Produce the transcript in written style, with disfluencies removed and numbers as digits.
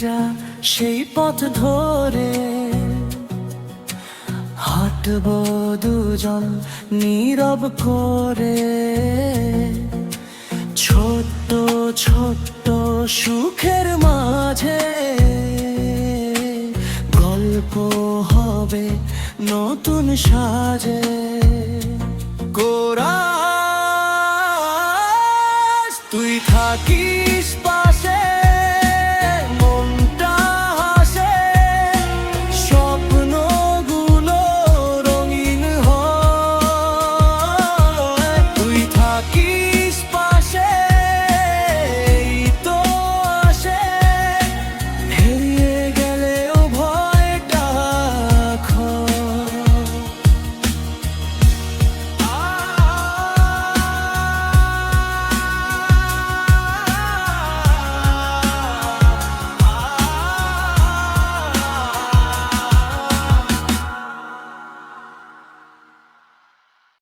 যা সেই পথ ধরে, হাঁটবো দুজন নীরব করে। ছোট্ট ছোট্ট সুখের মাঝে গল্প হবে নতুন সাজে। কোরাস তুই থাকি